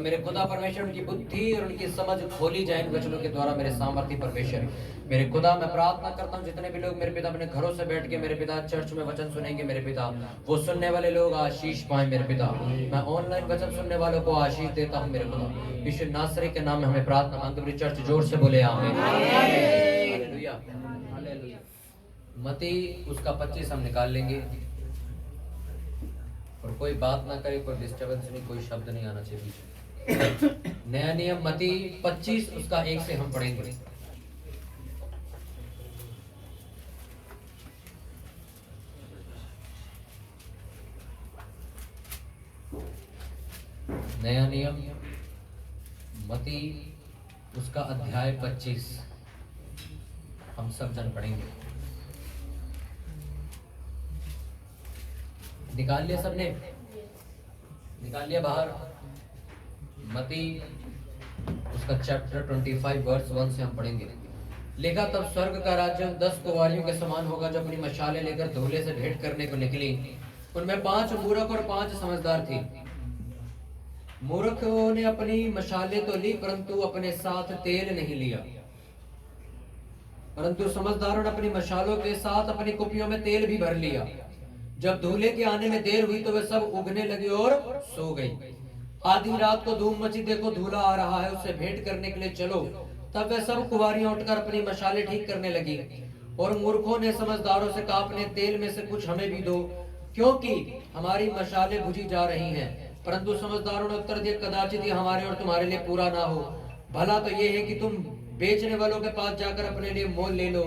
मेरे खुदा परमेश्वर उनकी बुद्धि और उनकी समझ खोली जाए इन वचनों के द्वारा। मेरे सामर्थ्य परमेश्वर, मेरे खुदा मैं प्रार्थना करता हूँ जितने भी लोग मेरे पिता अपने घरों से बैठ के मेरे पिता चर्च में वचन सुनेंगे मेरे पिता, वो सुनने वाले लोग आशीष पाए मेरे पिता। मैं ऑनलाइन वचन सुनने वालों को आशीष देता हूँ मेरे खुदा, यीशु नासरी के नाम में हमें प्रार्थना मांगते हुए चर्च जोर से बोले आमीन। हालेलुया। मत्ती उसका 25 हम निकाल लेंगे, और कोई बात ना करे, कोई डिस्टर्बेंस नहीं, कोई शब्द नहीं आना चाहिए बीच। नया नियम मत्ती 25 उसका 1 से हम पढ़ेंगे। नया नियम मत्ती उसका अध्याय 25 हम सब जन पढ़ेंगे। निकाल लिया सबने? निकाल लिया बाहर? मत्ती उसका चैप्टर 25 वर्स 1 से हम पढ़ेंगे। लिखा, तब स्वर्ग का राज्य 10 कुंवारियों के समान होगा जो अपनी मशालें लेकर धूले से भेंट करने को निकली। उनमें 5 मूर्ख और 5 समझदार थे। मूर्खों ने अपनी मशालें तो ली परंतु अपने साथ तेल नहीं लिया, परंतु समझदारों ने अपनी मशालों के साथ अपनी कुपियों में तेल भी भर लिया। जब धूले के आने में देर हुई तो वे सब उगने लगे और सो गई। आधी रात को धूम मची, देखो धूला आ रहा है, उससे भेंट करने के लिए चलो। तब वे सब कुंवारियां उठकर अपनी मशालें ठीक करने लगी। और मूर्खों ने समझदारों से कहा, अपने तेल में से कुछ हमें भी दो, क्योंकि हमारी मशालें बुझी जा रही हैं। परंतु समझदारों ने उत्तर दिया, कदाचित ये हमारे और तुम्हारे लिए पूरा ना हो। भला तो ये है कि तुम बेचने वालों के पास जाकर अपने लिए मोल ले लो।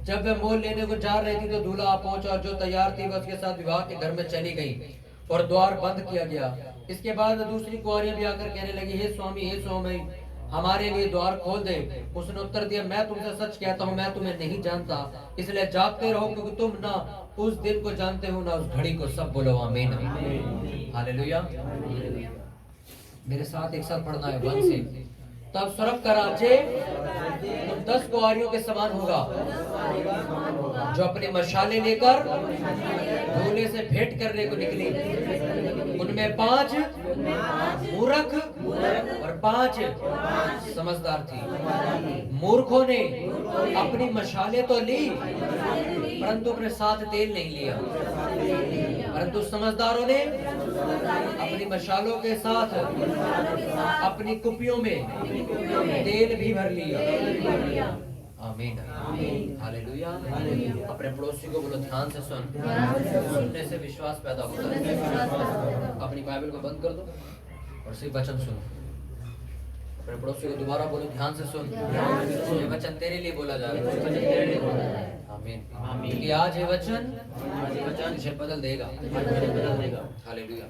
जब वे मोल लेने को जा रही थी तो दूल्हा आ पहुंचा, और जो तैयार थी वह उसके साथ विवाह के घर में चली गई और द्वार बंद किया गया। इसके बाद दूसरी कुंवारियां भी आकर कहने लगी, हे स्वामी, हे स्वामी, हमारे लिए द्वार खोल दे। उसने उत्तर दिया, मैं तुमसे सच कहता हूँ, मैं तुम्हें नहीं जानता, इसलिए जागते रहो, क्योंकि तुम ना उस दिन को जानते हो ना उस घड़ी को। सब बोलो आमीन। हालेलुया। मेरे साथ एक साथ पढ़ना है 1 से। तब स्वर्ग का राज्य उन 10 कुंवारियों के समान होगा जो अपनी मशालें लेकर धूले से भेंट करने को निकली। उनमें 5 मूर्ख और 5 समझदार थी। मूर्खों ने अपनी मशालें तो ली परंतु अपने साथ तेल नहीं लिया, परंतु समझदारों ने अपनी मशालों के साथ अपनी कुपियों में तेल भी भर लिया। आमीन। हालेलुया। अपने पड़ोसी को बोलो, ध्यान से सुन। सुनने से विश्वास पैदा होता है। अपनी बाइबल को बंद कर दो और सिर्फ वचन सुनो। अपने पड़ोसी को दोबारा बोलो, ध्यान से सुन, ये वचन तेरे लिए बोला जा रहा है। आमीन। क्योंकि आज ये वचन तुझे बदल देगा। हालेलुया।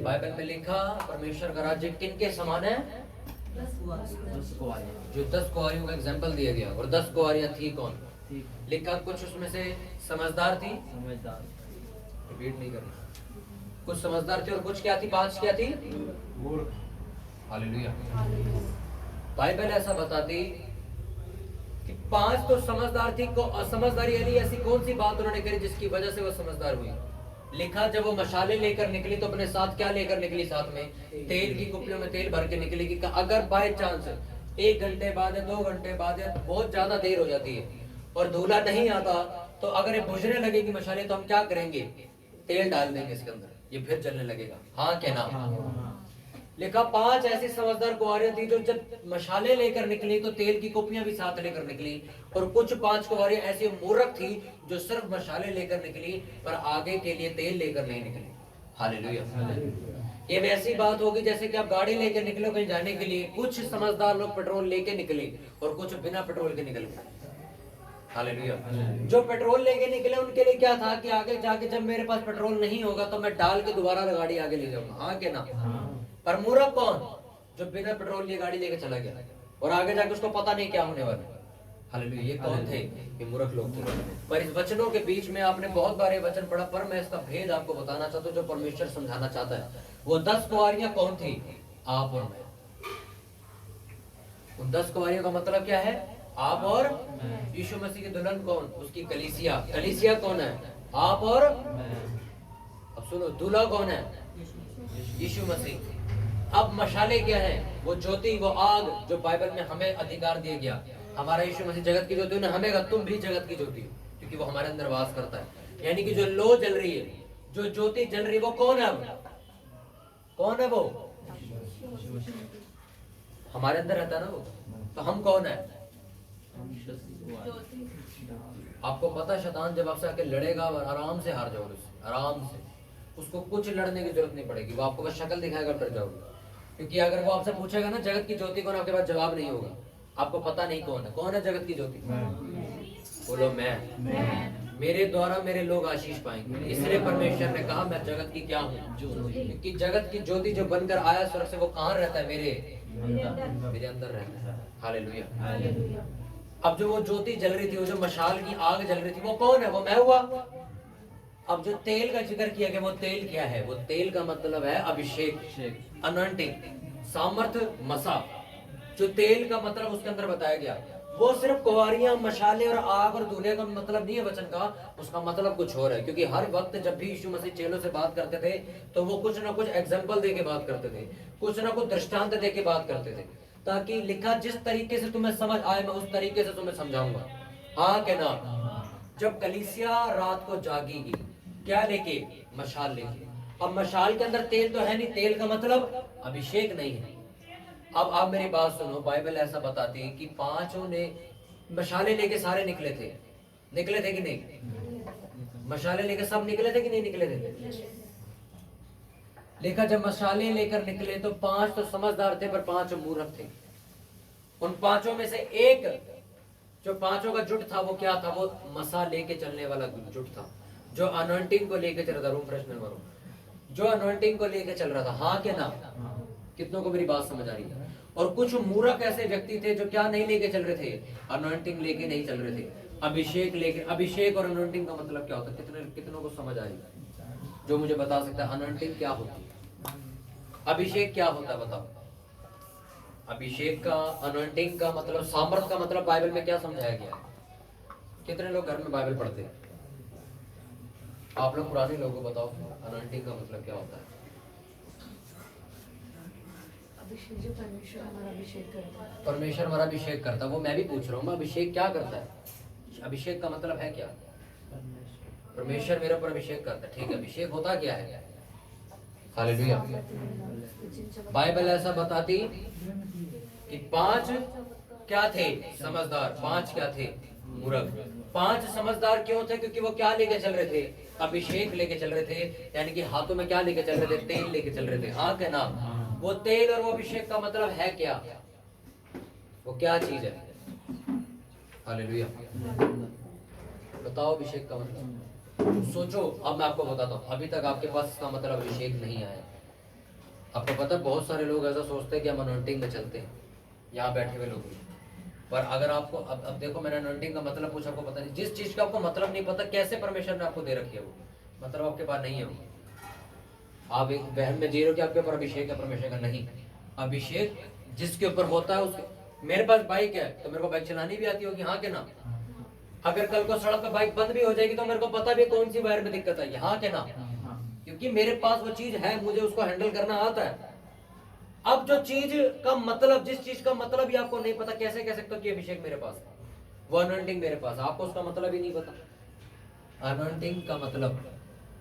बाइबल में लिखा, परमेश्वर का राज्य किन के समान है? 10 कुंवारियां। जो 10 कुंवारियों का एग्जाम्पल दिया गया, और 10 कुंवारियां थी कौन? लिखा, कुछ उसमें से समझदार थी, रिपीट नहीं करना, कुछ समझदार थी और कुछ क्या थी? 5 क्या थी? मूर्ख। हालेलुया। बाइबल ऐसा बताती कि 5 तो समझदार थी। समझदारी यानी ऐसी कौन सी बात उन्होंने करी जिसकी वजह से वो समझदार हुई? लिखा, जब वो मशाले लेकर निकली तो अपने साथ क्या लेकर निकली? साथ में तेल की कुपियों में तेल भर के निकली। कि अगर बाय चांस 1 घंटे बाद या 2 घंटे बाद या बहुत ज्यादा देर हो जाती है और धूला नहीं आता, तो अगर ये बुझने लगेगी मशाले, तो हम क्या करेंगे? तेल डाल देंगे इसके अंदर, ये फिर जलने लगेगा। हाँ क्या ना? लिखा, 5 ऐसी समझदार कुंवारियां थी जो जब मशाले लेकर निकली तो तेल की कुपियां भी साथ लेकर निकली। और कुछ 5 कुंवारियां ऐसी मूर्ख थी जो सिर्फ मशाले लेकर निकली पर आगे के लिए तेल लेकर नहीं निकली। हालेलुया। ये वैसी बात होगी जैसे कि आप गाड़ी लेकर निकलो कहीं जाने के लिए। कुछ समझदार लोग पेट्रोल लेके निकले और कुछ बिना पेट्रोल के निकल गए। हालेलुया। जो पेट्रोल लेके निकले उनके लिए क्या था कि आगे जाके जब मेरे पास पेट्रोल नहीं होगा तो मैं डाल के दोबारा गाड़ी आगे ले जाऊंगा। हाँ क्या ना? पर मूर्ख कौन? जो बिना पेट्रोल लिए गाड़ी लेके चला गया और आगे जाके उसको पता नहीं क्या होने वाला। हालेलुया। ये कौन थे? ये मूर्ख लोग थे। पर इस वचनों के बीच में आपने बहुत बार ये वचन पढ़ा, पर मैं इसका भेद आपको बताना चाहता हूँ जो परमेश्वर समझाना चाहता है। वो 10 कुंवारियां कौन थी? आप और मैं। उन 10 कुंवारियों का मतलब क्या है? आप और यीशु मसीह की दुल्हन कौन? उसकी कलीसिया। कलीसिया कौन है? आप और। अब सुनो, दूल्हा कौन है? यीशु मसीह। अब मशाले क्या है? वो ज्योति, वो आग जो बाइबल में हमें अधिकार दिया गया। हमारा यीशु मसीह जगत की ज्योति, उन्हें हमें कहा तुम भी जगत की ज्योति हो, क्योंकि वो हमारे अंदर वास करता है। यानी कि जो लो जल रही है, जो ज्योति जल रही है, वो कौन है? कौन है वो? हमारे अंदर रहता है ना वो। तो हम कौन है? आपको पता है शैतान जब आपसे आके लड़ेगा, आराम से हार जाओगे, आराम से। उसको कुछ लड़ने की जरूरत नहीं पड़ेगी, वो आपको बस शक्ल दिखाएगा, डर जाओगे। क्योंकि अगर वो आपसे पूछेगा ना जगत की ज्योति कौन, आपके पास जवाब नहीं होगा, आपको पता नहीं कौन है। कौन है जगत की ज्योति? बोलो मैं। मेरे द्वारा मेरे लोग आशीष पाएंगे, इसलिए परमेश्वर ने कहा मैं जगत की क्या हूँ? क्योंकि जगत की ज्योति जो बनकर आया स्वर्ग से, वो कहाँ रहता है? मेरे अंदर रहता है। हालेलुया। अब जो वो ज्योति जल रही थी, वो जो मशाल की आग जल रही थी, वो कौन है? वो मैं हुआ। अब जो तेल का जिक्र किया गया, वो तेल क्या है? वो तेल का मतलब है अभिषेक, अनॉइंटिंग, सामर्थ, मसा। जो तेल का मतलब उसके अंदर बताया गया, वो सिर्फ कुंवारियां, मशाले और आग और दूल्हे का मतलब नहीं है वचन का, उसका मतलब कुछ और है। क्योंकि हर वक्त जब भी यीशु मसीह चेलों से बात करते थे, तो वो कुछ ना कुछ एग्जाम्पल दे के बात करते थे, कुछ ना कुछ दृष्टांत दे के बात करते थे, ताकि लिखा जिस तरीके से तुम्हें समझ आए, मैं उस तरीके से तुम्हें समझाऊंगा। हाँ के ना? जब कलीसिया रात को जागेगी, क्या लेके? मशाल लेके। अब मशाल के अंदर तेल तो है नहीं, तेल का मतलब अभिषेक नहीं है। अब आप मेरी बात सुनो, बाइबल ऐसा बताती है कि पांचों ने मशाले लेके सारे निकले थे। निकले थे कि नहीं? मशाले लेके सब निकले थे कि नहीं निकले थे? लिखा जब मशाले लेकर निकले तो पांच तो समझदार थे, पर पांच मूर्ख थे। उन पांचों में से एक, जो पांचों का जुट था, वो क्या था? वो मसा लेके चलने वाला जुट था, जो अनॉइंटिंग को लेके चल रहा था। रूम फ्रेशनर मारो। जो अनॉइंटिंग को लेके चल रहा था। हाँ क्या ना? कितनों को मेरी बात समझ आ रही है? और कुछ मूर्ख ऐसे व्यक्ति थे जो क्या नहीं लेके चल रहे थे? अनॉइंटिंग लेके नहीं चल रहे थे, अभिषेक लेके। अभिषेक और अनॉइंटिंग का मतलब क्या होता है? कितनों को समझ आ रही है? जो मुझे बता सकता है अनॉइंटिंग क्या होती है, अभिषेक क्या होता है, बताओ। अभिषेक का, अनॉइंटिंग का मतलब, सामर्थ का मतलब बाइबल में क्या समझाया गया है? कितने लोग घर में बाइबल पढ़ते हैं? आप लोग पुराने लोगों को बताओ अनॉइंटिंग का मतलब क्या होता है? जो परमेश्वर हमारा अभिषेक करता है। परमेश्वर हमारा अभिषेक करता है, वो मैं भी पूछ रहा हूँ, अभिषेक क्या करता है? अभिषेक का मतलब है क्या? परमेश्वर मेरे ऊपर अभिषेक करता है, ठीक है। अभिषेक होता क्या है? हालेलुया। बाइबल ऐसा बताती कि पांच क्या थे? समझदार। पांच क्या थे? मूर्ख। पांच समझदार क्यों थे? क्योंकि वो क्या लेके चल रहे थे? अभिषेक लेके चल रहे थे। यानी कि हाथों में क्या लेके चल रहे थे? तेल लेके चल रहे थे। हाँ क्या नाम? वो तेल और वो अभिषेक का मतलब है क्या? वो क्या चीज है? हालेलुया। बताओ अभिषेक का मतलब। सोचो। अब मैं आपको बताता हूँ, अभी तक आपके पास इसका मतलब अभिषेक नहीं आया। आपको पता है बहुत सारे लोग ऐसा सोचते हैं कि हम अनॉइंटिंग में चलते हैं, यहाँ बैठे हुए लोग। पर अगर आपको अब देखो, मैंने अनॉइंटिंग का मतलब पूछा, आपको पता नहीं। जिस चीज का आपको मतलब नहीं पता, कैसे परमेश्वर ने आपको दे रखी है वो मतलब आपके पास नहीं है वो। आप एक बहन में जी रहे हो कि आपके ऊपर अभिषेक है परमेश्वर का, नहीं। अभिषेक जिसके ऊपर होता है उसके। मेरे पास बाइक है तो मेरे को बाइक चलानी भी आती होगी। हाँ के ना? अगर कल को सड़क पर बाइक बंद भी हो जाएगी तो मेरे को पता भी कौन सी वायर में दिक्कत आई है। हाँ के ना? क्योंकि मेरे पास वो चीज है, मुझे उसको हैंडल करना आता है। अब जो चीज का मतलब, जिस चीज का मतलब ही आपको नहीं पता, कैसे कह सकते हो कि अभिषेक मेरे पास है, वो अनॉइंटिंग मेरे पास, आपको उसका मतलब ही नहीं पता। अनॉइंटिंग का मतलब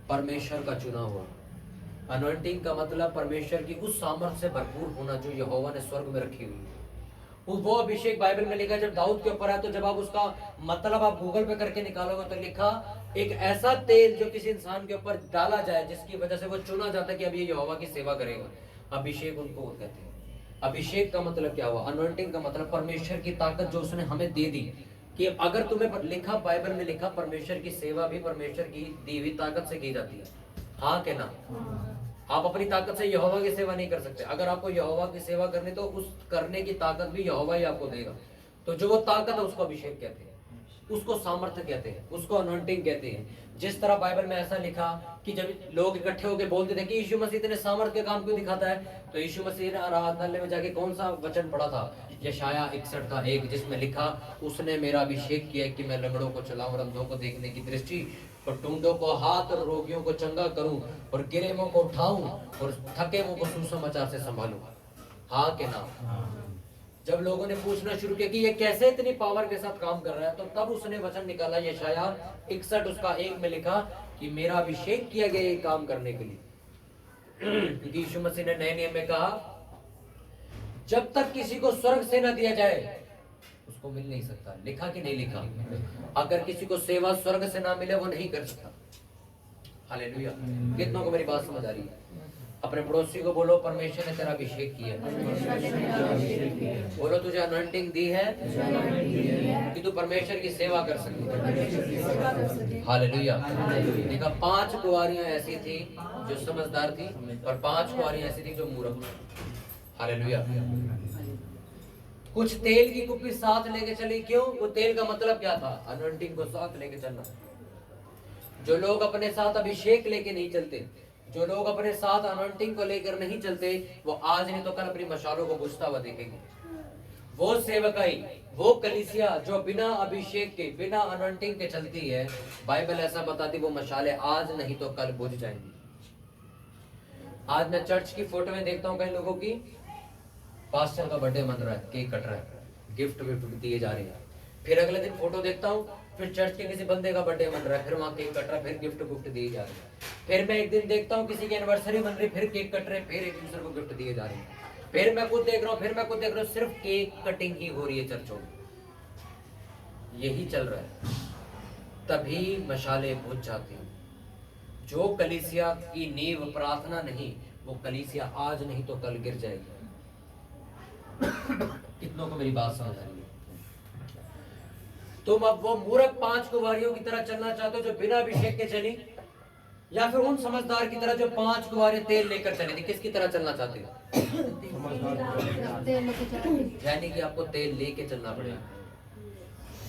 परमेश्वर का चुना हुआ। अनॉइंटिंग का मतलब परमेश्वर की उस सामर्थ्य से भरपूर होना जो यहोवा ने स्वर्ग में रखी हुई है। वो अभिषेक बाइबल में लिखा जब दाऊद के ऊपर है, तो जब आप उसका मतलब आप गूगल पे करके निकालोगे तो लिखा एक ऐसा तेल जो किसी इंसान के ऊपर डाला जाए जिसकी वजह से वो चुना जाता है कि अब ये यहोवा की सेवा करेगा। अभिषेक उनको कहते हैं। अभिषेक का मतलब क्या हुआ? अनॉइंटिंग का मतलब परमेश्वर की ताकत जो उसने हमें दे दी। कि अगर तुम्हें लिखा, बाइबल में लिखा, परमेश्वर की सेवा भी परमेश्वर की दी हुई ताकत से की जाती है। हाँ के ना? आप अपनी ताकत से यहोवा की सेवा नहीं कर सकते। अगर आपको यहोवा की सेवा करनी तो उस करने की ताकत भी यहोवा ही आपको देगा। तो जो वो ताकत है उसको अभिषेक कहते हैं, उसको सामर्थ्य कहते हैं, उसको अनॉइंटिंग कहते हैं। जिस तरह बाइबल में ऐसा लिखा कि जब लोग इकट्ठे होकर बोलते थे कि यीशु मसीह इतने सामर्थ्य के काम क्यों दिखाता है, तो यीशु मसीह ने आराधनालय में जाके कौन सा वचन पढ़ा था? यशाया 61 का 1, जिसमें लिखा उसने मेरा अभिषेक किया कि मैं लंगड़ों को चलाऊं और अंधों को देखने की दृष्टि और टूंडों को हाथ और रोगियों को चंगा करूं और गिरे मुंह को उठाऊं और थके मुंह को सुसमाचार से संभालूं। हाँ के ना? जब लोगों ने पूछना शुरू किया कि ये कैसे इतनी पावर के साथ काम कर रहा है, तो तब उसने वचन निकाला, यशाया 61 उसका 1 में लिखा कि मेरा अभिषेक किया गया ये काम करने के लिए। क्योंकि यीशु मसीह ने नए नियम में कहा, जब तक किसी को स्वर्ग से न दिया जाए उसको मिल नहीं सकता। लिखा कि नहीं लिखा? अगर किसी को सेवा स्वर्ग से ना मिले वो नहीं कर सकता। हालेलुया। कितनों को मेरी बात समझ आ रही है? अपने पड़ोसी को बोलो, परमेश्वर ने तेरा अभिषेक किया है। बोलो, तुझे अनॉइंटिंग दी है कि तू परमेश्वर की सेवा कर सके। हालेलुया। देखा, 5 कुंवारियां ऐसी थी जो समझदार थी और 5 कुंवारियां ऐसी थी जो मूर्ख थी। हालेलुया। कुछ तेल की कुप्पी साथ लेके चली। क्यों? वो तेल का मतलब क्या था? अनॉइंटिंग को साथ लेके चलना। जो लोग अपने साथ अभिषेक लेके नहीं चलते, जो लोग अपने साथ अनॉइंटिंग को लेकर नहीं चलते, वो आज नहीं तो कल अपनी मशालों को बुझता हुआ देखेंगे। वो सेवकाई, वो कलीसिया जो बिना अभिषेक के, बिना अनॉइंटिंग के चलती है, बाइबल ऐसा बताती वो मशाले आज नहीं तो कल बुझ जाएंगी। आज मैं चर्च की फोटो में देखता हूँ कई लोगों की, पास्टर का बर्थडे मन रहा है, केक कट रहा है, गिफ्ट विफ्ट दिए जा रहे हैं। फिर अगले दिन फोटो देखता हूँ, फिर चर्च के किसी बंदे का बर्थडे मन रहा है, फिर वहाँ केक कट रहा है, फिर गिफ्ट गुफ्ट दिए जा रहे हैं। फिर मैं एक दिन देखता हूँ किसी की एनिवर्सरी मन रही, फिर केक कट रहे हैं, फिर एक दूसरे को गिफ्ट दिए जा रहे हैं। फिर मैं खुद देख रहा हूँ, फिर मैं खुद देख रहा हूँ, सिर्फ केक कटिंग ही हो रही है चर्चों में। यही चल रहा है, तभी मशाले बुझ जाती हैं। जो कलीसिया की नींव प्रार्थना नहीं, वो कलीसिया आज नहीं तो कल गिर जाएगी। कितनों को मेरी बात समझ आ रही है? तुम अब वो मूर्ख 5 कुंवारियों की तरह चलना चाहते हो जो बिना अभिषेक के चली, या फिर उन समझदार की तरह जो 5 कुंवारे तेल लेकर चली थी? किसकी तरह चलना चाहते हो? यानी कि आपको तेल लेके चलना पड़ेगा।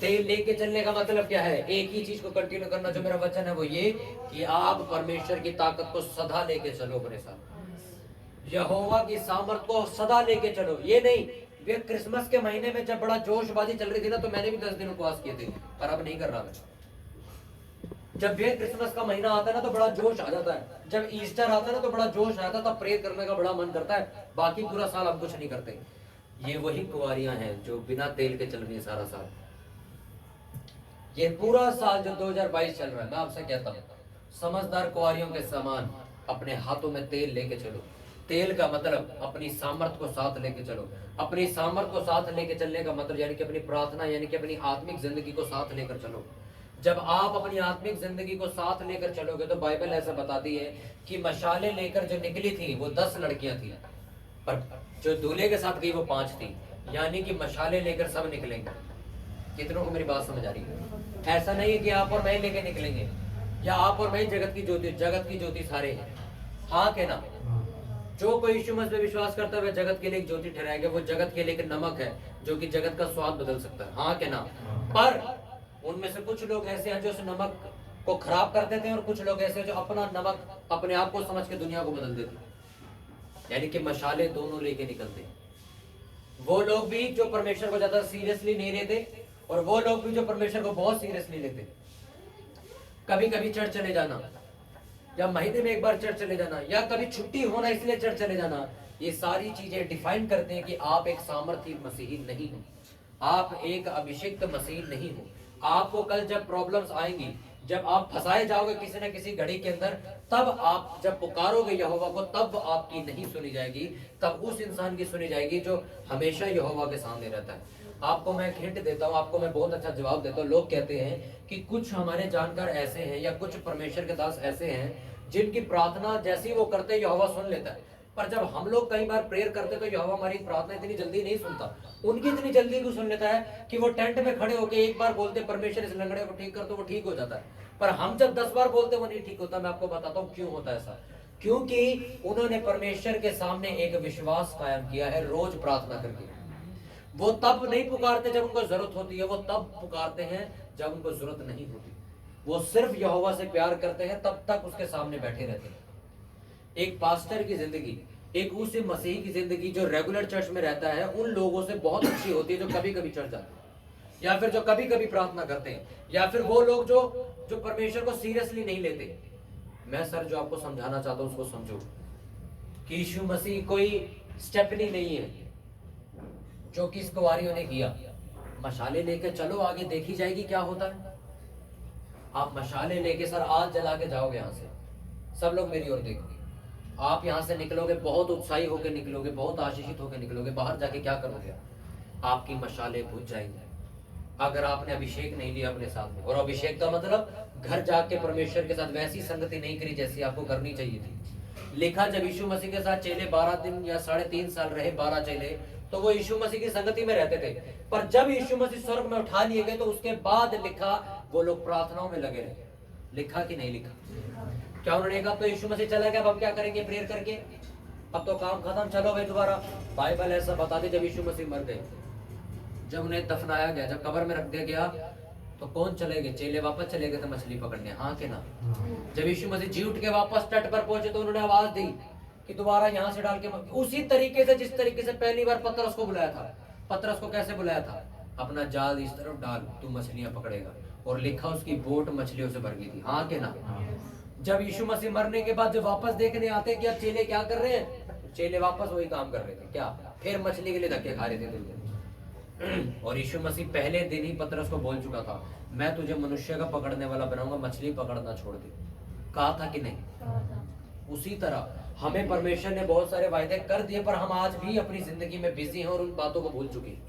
तेल लेके चलने का मतलब क्या है? एक ही चीज को कंटिन्यू करना। जो मेरा वचन है वो ये कि आप परमेश्वर की ताकत को सदा लेके चलो अपने साथ। यहोवा की सामर्थ को सदा लेके चलो। ये नहीं, वे क्रिसमस के महीने में जब बड़ा जोशबाजी चल रही थी ना, तो मैंने भी 10 दिन उपवास किए थे, पर अब नहीं कर रहा मैं। जब वे क्रिसमस का महीना आता है ना तो बड़ा जोश आ जाता है, जब ईस्टर आता है ना तो बड़ा जोश आता है, तब प्रे करने का बड़ा मन करता है। बाकी पूरा साल हम कुछ नहीं करते। ये वही कुंवारियां हैं जो बिना तेल के चल रही है सारा साल। ये पूरा साल जो 2022 चल रहा है, मैं आपसे कहता हूँ, समझदार कुंवारियों के समान अपने हाथों में तेल लेके चलो। तेल का मतलब अपनी सामर्थ को साथ लेके चलो। अपनी सामर्थ को साथ लेके चलने का मतलब यानी कि अपनी प्रार्थना, यानी कि अपनी आत्मिक जिंदगी को साथ लेकर चलो। जब आप अपनी आत्मिक जिंदगी को साथ लेकर चलोगे तो बाइबल ऐसा बताती है कि मशाले लेकर जो निकली थी वो 10 लड़कियां थी, पर जो दूल्हे के साथ गई वो 5 थी। यानी कि मशाले लेकर सब निकलेंगे। कितनों को मेरी बात समझ आ रही है? ऐसा नहीं है कि आप और मैं लेके निकलेंगे, या आप और मैं जगत की ज्योति, जगत की ज्योति सारे हैं। हाँ के ना? जो कोई यीशु मसीह पे विश्वास करता है वह जगत के लिए एक ज्योति ठहराएगा। वो जगत के लिए एक नमक है जो कि जगत का स्वाद बदल सकता है। हाँ के ना? पर उनमें से कुछ लोग ऐसे हैं जो उस नमक को खराब कर देते हैं, और कुछ लोग ऐसे हैं जो अपना नमक अपने आप को समझ के दुनिया को बदल देते हैं। यानी कि मशाले दोनों लेके निकलते हैं। वो लोग भी जो परमेश्वर को ज्यादा सीरियसली नहीं लेते, और वो लोग भी जो परमेश्वर को बहुत सीरियसली लेते। कभी कभी चर्च चले जाना, या महीने में एक बार चर्च चले जाना, या कभी छुट्टी होना इसलिए चर्च चले जाना, ये सारी चीजें डिफाइन करते हैं कि आप एक सामर्थी मसीही नहीं हो, आप एक अभिषिक्त मसीही नहीं हो। आपको कल जब प्रॉब्लम्स आएंगी, जब आप फंसाए जाओगे किसी न किसी घड़ी के अंदर, तब आप जब पुकारोगे यहोवा को, तब आपकी नहीं सुनी जाएगी, तब उस इंसान की सुनी जाएगी जो हमेशा यहोवा के सामने रहता है। आपको मैं एक हिंट देता हूँ, आपको मैं बहुत अच्छा जवाब देता हूँ। लोग कहते हैं कि कुछ हमारे जानकार ऐसे हैं, या कुछ परमेश्वर के दास ऐसे हैं जिनकी प्रार्थना जैसी वो करते यहोवा सुन लेता है, पर जब हम लोग कई बार प्रेयर करते तो यहोवा हमारी प्रार्थना इतनी जल्दी नहीं सुनता। उनकी इतनी जल्दी क्यों सुन लेता है कि वो टेंट में खड़े होकर एक बार बोलते परमेश्वर इस लंगड़े को ठीक कर, तो वो ठीक हो जाता है, पर हम जब 10 बार बोलते वो नहीं ठीक होता। मैं आपको बताता हूँ क्यों होता है ऐसा। क्योंकि उन्होंने परमेश्वर के सामने एक विश्वास कायम किया है रोज प्रार्थना करके। वो तब नहीं पुकारते जब उनको जरूरत होती है, वो तब पुकारते हैं जब उनको जरूरत नहीं होती। वो सिर्फ यहोवा से प्यार करते हैं, तब तक उसके सामने बैठे रहते हैं। एक पास्टर की जिंदगी, एक उस मसीही की जिंदगी जो रेगुलर चर्च में रहता है, उन लोगों से बहुत अच्छी होती है जो कभी कभी चर्च जाते हैं, या फिर जो कभी कभी प्रार्थना करते हैं, या फिर वो लोग जो जो परमेश्वर को सीरियसली नहीं लेते। मैं सर जो आपको समझाना चाहता हूं उसको समझो कि यीशु मसीह कोई स्टेपनी नहीं है जो कि इस कुंवारियों ने किया। मशाले लेके चलो, आगे देखी जाएगी क्या होता है। आप मशाले लेके सर आज जला के जाओगे यहाँ से, सब लोग मेरी ओर देखोगे, आप यहाँ से निकलोगे बहुत उत्साही होकर निकलोगे, बहुत आशीषित होकर निकलोगे। बाहर जाके क्या करोगे? आपकी मशाले बुझ जाएंगे अगर आपने अभिषेक नहीं लिया अपने साथ में। और अभिषेक का मतलब घर जाके परमेश्वर के साथ वैसी संगति नहीं करी जैसी आपको करनी चाहिए थी। लिखा जब यीशु मसीह के साथ चेले 12 दिन या 3.5 साल रहे, 12 चेले, तो वो यीशु मसीह की संगति में रहते थे। पर जब यीशु मसीह स्वर्ग में उठा लिए गए तो उसके बाद लिखा वो लोग प्रार्थनाओं में लगे रहे। लिखा कि नहीं लिखा? क्या उन्होंने कहा तो यीशु मसीह चला गया, अब हम क्या करेंगे प्रेयर करके, अब तो काम खत्म, चलो भाई दोबारा। बाइबल ऐसा बताती जब यीशु मसीह मर गए, जब उन्हें दफनाया गया, जब कब्र में रख दिया गया, तो कौन चले गए? चेले वापस चले गए थे मछली पकड़ने, हाँ के ना? जब यीशु मसीह जी उठ के वापस तट पर पहुंचे तो उन्होंने आवाज दी कि दोबारा यहाँ से डाल के उसी तरीके से जिस तरीके से पहली बार पतरस को बुलाया था। पतरस को कैसे बुलाया था? अपना जाल इस तरफ डाल, तू मछलियां पकड़ेगा। और लिखा उसकी बोट मछलियों से भर गई थी, हाँ के ना? जब यीशु मसीह मरने के बाद जब वापस देखने आते कि अब चेले क्या कर रहे हैं, चेले वापस वही काम कर रहे थे, क्या? फिर मछली के लिए धक्के खा रहे थे। और यीशु मसीह पहले दिन ही पतरस को बोल चुका था, मैं तुझे मनुष्य का पकड़ने वाला बनाऊंगा, मछली पकड़ना छोड़ दे। कहा था कि नहीं? उसी तरह हमें परमेश्वर ने बहुत सारे वायदे कर दिए, पर हम आज भी अपनी जिंदगी में बिजी हैं और उन बातों को भूल चुके हैं।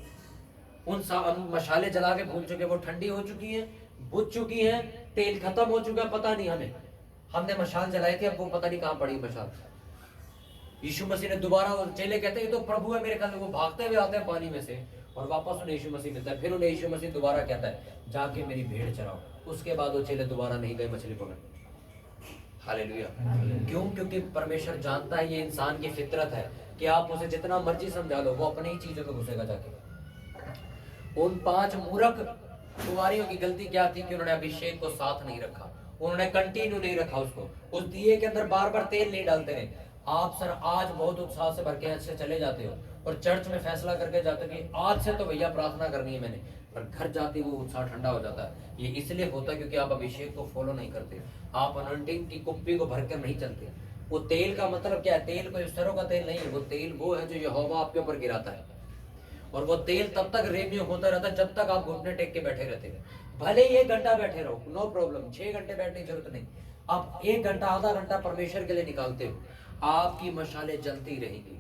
उन मशाले जला के भूल चुके, वो ठंडी हो चुकी है, बुझ चुकी है, तेल खत्म हो चुका है, पता नहीं हमें। हमने मशाल जलाई थी, अब वो पता नहीं कहां पड़ी मशाल। यीशु मसीह ने दोबारा, और चेले कहते हैं ये तो प्रभु है मेरे ख्याल में, वो भागते हुए आते हैं पानी में से और वापस उन्हें यीशु मसीह मिलता है। फिर उन्हें यीशु मसीह दोबारा कहता है जाके मेरी भेड़ चराओ। उसके बाद वो चेले दोबारा नहीं गए मछली पकड़ने। हालेलुया। क्यों? क्योंकि परमेश्वर जानता है ये इंसान की फितरत है कि आप उसे जितना मर्जी समझा लो, वो अपनी ही चीजों में घुसेगा जाके। उन 5 मूर्ख कुंवारियों की गलती क्या थी कि उन्होंने अभिषेक को साथ नहीं रखा, उन्होंने कंटिन्यू नहीं रखा उसको, उस दिए के अंदर बार बार तेल नहीं डालते रहे। आप सर आज बहुत उत्साह से भर के अच्छे चले जाते हो और चर्च में फैसला करके जाते हो कि आज से तो भैया प्रार्थना करनी है मैंने, पर घर जाते वो उत्साह ठंडा हो जाता है। ये इसलिए होता है क्योंकि आप अभिषेक को फॉलो नहीं करते, आप अनॉइंटिंग की कुप्पी को भरकर नहीं चलते। वो तेल का मतलब क्या है? तेल कोई सरसों का तेल नहीं है, वो तेल वो है जो यहोवा आपके ऊपर गिराता है। और वो तेल तब तक रेन्यू होता रहता है जब तक आप घुटने टेक के बैठे रहते हैं। भले ही 1 घंटा बैठे रहो, नो प्रॉब्लम, 6 घंटे बैठने की जरूरत नहीं। आप 1 घंटा आधा घंटा परमेश्वर के लिए निकालते हो, आपकी मशाले जलती रहेंगी,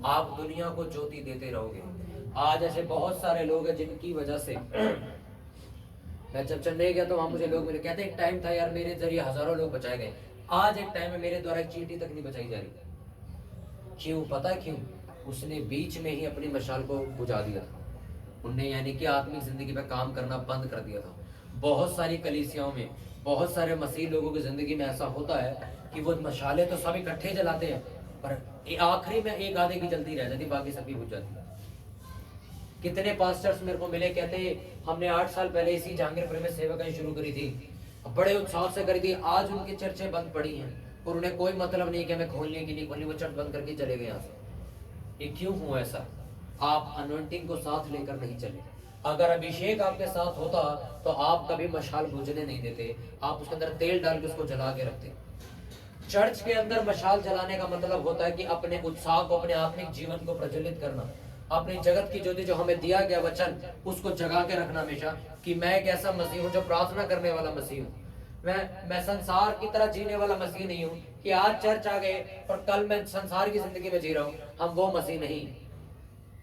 आप दुनिया को ज्योति देते रहोगे। आज ऐसे बहुत सारे लोग हैं जिनकी वजह से मैं जब चेन्नई गया तो वहां मुझे लोग मेरे कहते एक टाइम था यार मेरे जरिए हजारों लोग बचाए गए, आज एक टाइम में मेरे द्वारा एक चींटी तक नहीं बचाई जा रही। क्यों? पता है क्यों? उसने बीच में ही अपनी मशाल को बुझा दिया था। उनने यानी कि आत्मिक जिंदगी में काम करना बंद कर दिया था। बहुत सारी कलीसियाओं में, बहुत सारे मसीह लोगों की जिंदगी में ऐसा होता है कि वो मशाले तो सब इकट्ठे जलाते हैं, पर आखिरी में एक आधे की जल्दी रह जाती, बाकी सबकी बुझ जाती। कितने पास्टर्स मेरे को मिले, कहते हमने 8 साल पहले इसी जहांगीरपुर में सेवकाएं शुरू करी थी, बड़े उत्साह से करी थी, आज उनकी चर्चें बंद पड़ी हैं और उन्हें कोई मतलब नहीं कि हमें खोलने की नहीं खोलनी, वो चर्च बंद करके चले गए यहाँ से। ये क्यों हुआ ऐसा? आप अनॉइंटिंग को साथ लेकर नहीं चले। अगर अभिषेक आपके साथ होता तो आप कभी मशाल बुझने नहीं देते, आप उसके अंदर तेल डाल के उसको जला के रखते। चर्च के अंदर मशाल जलाने का मतलब होता है कि अपने उत्साह को, अपने आत्मिक जीवन को प्रज्वलित करना, अपनी जगत की ज्योति जो हमें दिया गया वचन उसको जगा के रखना हमेशा, कि मैं एक ऐसा मसीह हूँ जो प्रार्थना करने वाला मसीह हूँ। मैं संसार की तरह जीने वाला मसीह नहीं हूँ कि आज चर्च आ गए और कल मैं संसार की जिंदगी में जी रहा हूँ, हम वो मसीह नहीं।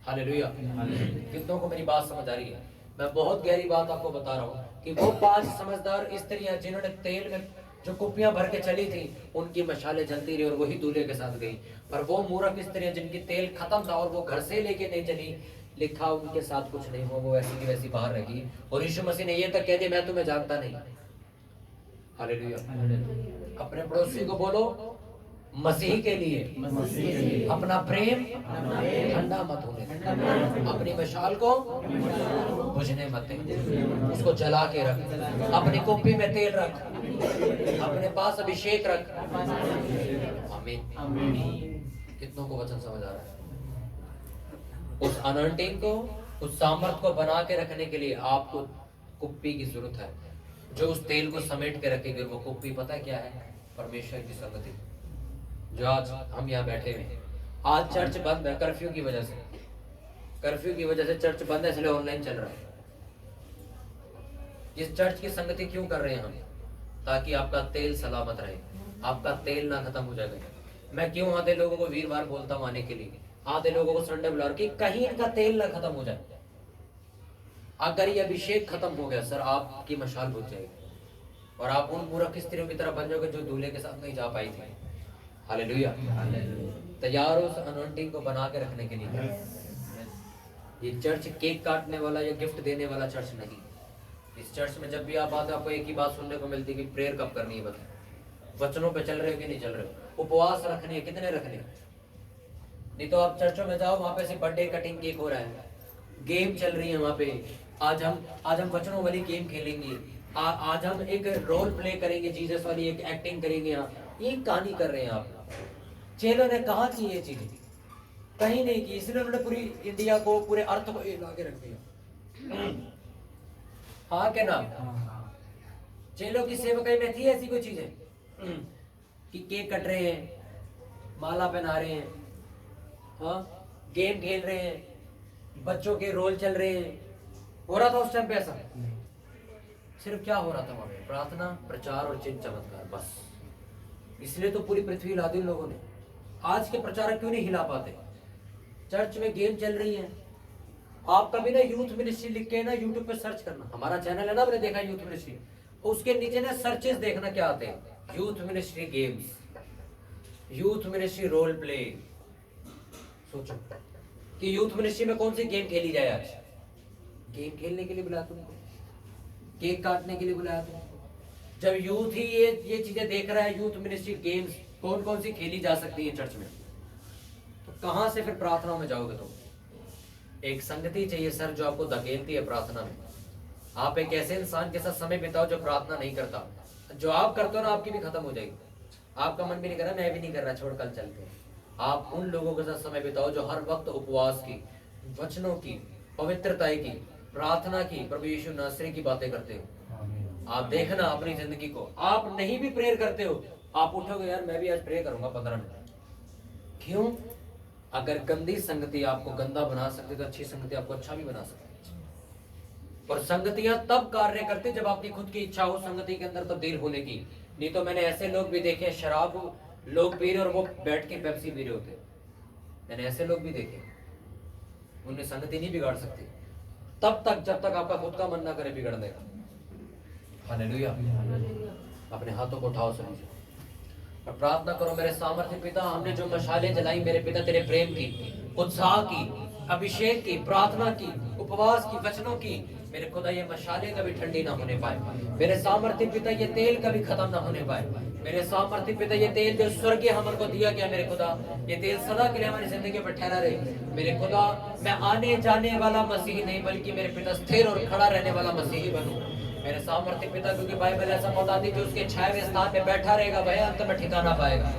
हालेलुया। कितनों को मेरी बात समझ आ रही है? मैं बहुत गहरी बात आपको बता रहा हूँ कि वो 5 समझदार स्त्रियां जिन्होंने तेल में जो कुप्पियां भर के चली थी, उनकी मशालें जलती रही और वही दूल्हे के साथ गई। पर वो मूर्ख स्त्रियां जिनकी तेल खत्म था और वो घर से लेके नहीं चली, लिखा उनके साथ कुछ नहीं हुआ, वो ऐसी की वैसी बाहर रह गई। और यीशु मसीह ने ये तक कह दिया मैं तुम्हें जानता नहीं। हालेलुया। अपने पड़ोसी को बोलो मसीह के लिए अपना प्रेम ठंडा मत होने दे, अपनी मशाल को बुझने मत दे, उसको जला के रख, अपनी कुप्पी में तेल रख, अपने पास अभिषेक रख। आमीन। कितनों को वचन समझ आ रहा है? उस अनॉइंटिंग को, उस सामर्थ को बना के रखने के लिए आपको कुप्पी की जरूरत है। जो उस तेल को समेट के रखेंगे। वो कुप्पी पता है क्या है? परमेश्वर की संगति। जो आज हम यहाँ बैठे हुए हैं, आज चर्च बंद है कर्फ्यू की वजह से। कर्फ्यू की वजह से चर्च बंद है, इसलिए ऑनलाइन चल रहा है। इस चर्च की संगति क्यों कर रहे हैं हम? ताकि आपका तेल सलामत रहे, आपका तेल ना खत्म हो जाए। मैं क्यों आधे लोगों को वीरवार बोलता हूँ आने के लिए, आधे लोगों को संडे बुला कि कहीं इनका तेल ना खत्म हो जाए। अगर ये अभिषेक खत्म हो गया सर, आपकी मशाल बुझ जाएगी और आप उन मूर्ख स्त्रियों की तरह बन जाओगे जो दूल्हे के साथ नहीं जा पाई थी। हालेलुया। तैयार हो उस अनॉइंटिंग को बना के रखने के लिए। ये चर्च केक काटने वाला या गिफ्ट देने वाला चर्च नहीं। इस चर्च में जब भी आप आते हो आपको एक ही बात सुनने को मिलती है कि प्रेयर कब करनी है। बताओ वचनों पे चल रहे हो कि नहीं चल रहे हो? उपवास रखने, कितने रखने? नहीं तो आप चर्चों में जाओ, वहां पे से बर्थडे कटिंग केक हो रहा है, गेम चल रही है वहां पे। आज हम वचनों वाली गेम खेलेंगे, आज हम एक रोल प्ले करेंगे, जीसस वाली एक एक्टिंग करेंगे। यहाँ ये कहानी कर रहे हैं आप। चेलों ने कहा की ये चीजें कहीं नहीं की, इसलिए उन्होंने पूरी इंडिया को, पूरे अर्थ को हिला के रख दिया। हाँ के नाम चेलों की सेवकाई में थी ऐसी कोई चीजें कि केक कट रहे हैं, माला पहना रहे हैं, हाँ गेम खेल रहे हैं, बच्चों के रोल चल रहे हैं। हो रहा था उस टाइम पे ऐसा? सिर्फ क्या हो रहा था वहां पे? प्रार्थना, प्रचार और चिन्ह चमत्कार, बस। इसलिए तो पूरी पृथ्वी हिला दी लोगों ने। आज के प्रचारक क्यों नहीं हिला पाते? चर्च में गेम चल रही है। आप कभी ना यूथ मिनिस्ट्री लिख के ना यूट्यूब पे सर्च करना, हमारा चैनल है ना, मैंने देखा यूथ मिनिस्ट्री, उसके नीचे ना सर्चेस देखना क्या आते हैं। Youth ministry games, youth ministry role play. सोचो कि यूथ मिनिस्ट्री में कौन सी गेम खेली जाए आज? गेम खेलने के लिए बुलाया तुमको, केक काटने के लिए बुलाया तुमको। जब यूथ ही ये चीजें देख रहा है, यूथ मिनिस्ट्री गेम्स कौन कौन सी खेली जा सकती है चर्च में, तो कहां से फिर प्रार्थनाओं में जाओगे तुम? एक संगति चाहिए सर जो आपको धकेलती है प्रार्थना में। आप एक ऐसे इंसान के साथ समय बिताओ जो प्रार्थना नहीं करता। जो आप करते हो ना, आपकी भी खत्म हो जाएगी। आपका मन भी नहीं कर रहा, मैं भी नहीं कर रहा, छोड़ कल चलते हैं। आप उन लोगों के साथ समय बिताओ जो हर वक्त उपवास की, वचनों की, पवित्रता की, प्रार्थना की, प्रभु यीशु नासरी की बातें करते हो। आप देखना अपनी जिंदगी को, आप नहीं भी प्रेयर करते हो, आप उठोगे यार मैं भी आज प्रे करूंगा 15 मिनट। क्यों? अगर गंदी संगति आपको गंदा बना सकती तो अच्छी संगति आपको अच्छा भी बना सकती। और संगतियां तब कार्य करती जब आपकी खुद की इच्छा हो संगति के अंदर तब्दील होने की। नहीं तो मैंने ऐसे लोग भी देखे, शराब लोग पी रहे और वो बैठ के पेप्सी पी रहे होते। मैंने ऐसे लोग भी देखे, उन्हें संगति नहीं बिगाड़ सकती तब तक जब तक आपका खुद का मन ना करे बिगड़ने का। हालेलुया। अपने हाथों को उठाओ सभी और प्रार्थना करो। मेरे सामर्थ्य पिता, हमने जो मशालें जलाई मेरे पिता तेरे प्रेम की, उत्साह की, अभिषेक की, प्रार्थना की, उपवास की, वचनों की, मेरे खुदा ये मशालें कभी ठंडी ना होने पाए। मेरे सामर्थ्य पिता ये तेल कभी खत्म ना होने पाए। मेरे सामर्थ्य पिता ये तेल जो स्वर्गीय हमको दिया गया, मेरे खुदा ये तेल सदा के लिए हमारी जिंदगी पर ठहरा रहे। मेरे खुदा मैं आने जाने वाला मसीह नहीं बल्कि मेरे पिता स्थिर और खड़ा रहने वाला मसीही बनूं। मेरे सामर्थ्य पिता, क्योंकि बाइबल ऐसा बताती है जो उसके छाए स्थान में बैठा रहेगा वह अंत में ठिकाना पाएगा।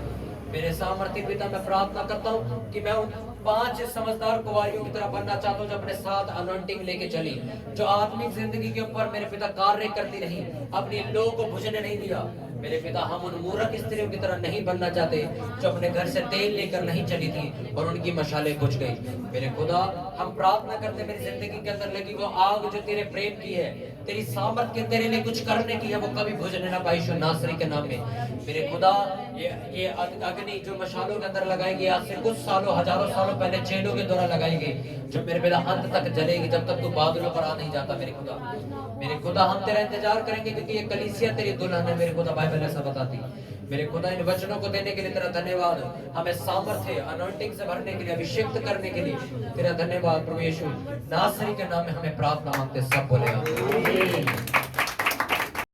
मेरे सामर्थ्य पिता, मैं प्रार्थना करता हूँ कि मैं उन 5 समझदार कुंवारियों की तरह बनना चाहता हूँ जो अपने साथ अनॉइंटिंग लेके चली, जो आत्मिक जिंदगी के ऊपर मेरे पिता कार्य करती रही, अपने लोगों को बुझने नहीं दिया। मेरे पिता, हम उन मूर्ख स्त्रियों की तरह नहीं बनना चाहते जो अपने घर से तेल लेकर नहीं चली थी और उनकी मशालें बुझ गई। मेरे खुदा, हम प्रार्थना करते मेरी जिंदगी के अंदर लगी वो आग जो तेरे प्रेम की है, तेरी सामर्थ के तेरे लिए कुछ करने की है, वो कभी बुझने ना पाई, यीशु नासरी के नाम में। मेरे खुदा, ये अग्नि जो मशालों के अंदर लगाई गई आज से कुछ सालों, हजारों सालों पहले चेलों के द्वारा लगाई गई, जो मेरे पिता अंत तक जलेगी जब तक तू बादलों पर आ नहीं जाता। मेरे खुदा, हम तेरा इंतजार करेंगे क्योंकि ये कलीसिया तेरी दुल्हन है। मेरे खुदा, बाइबल ऐसा बताती। मेरे खुदा, इन वचनों को देने के लिए तेरा धन्यवाद। हमें सामर्थ्य अनॉइंटिंग से भरने के लिए, अभिषेक करने के लिए तेरा धन्यवाद। प्रभु यीशु नासरी के नाम में हमें प्रार्थना मांगते सब बोले आमीन।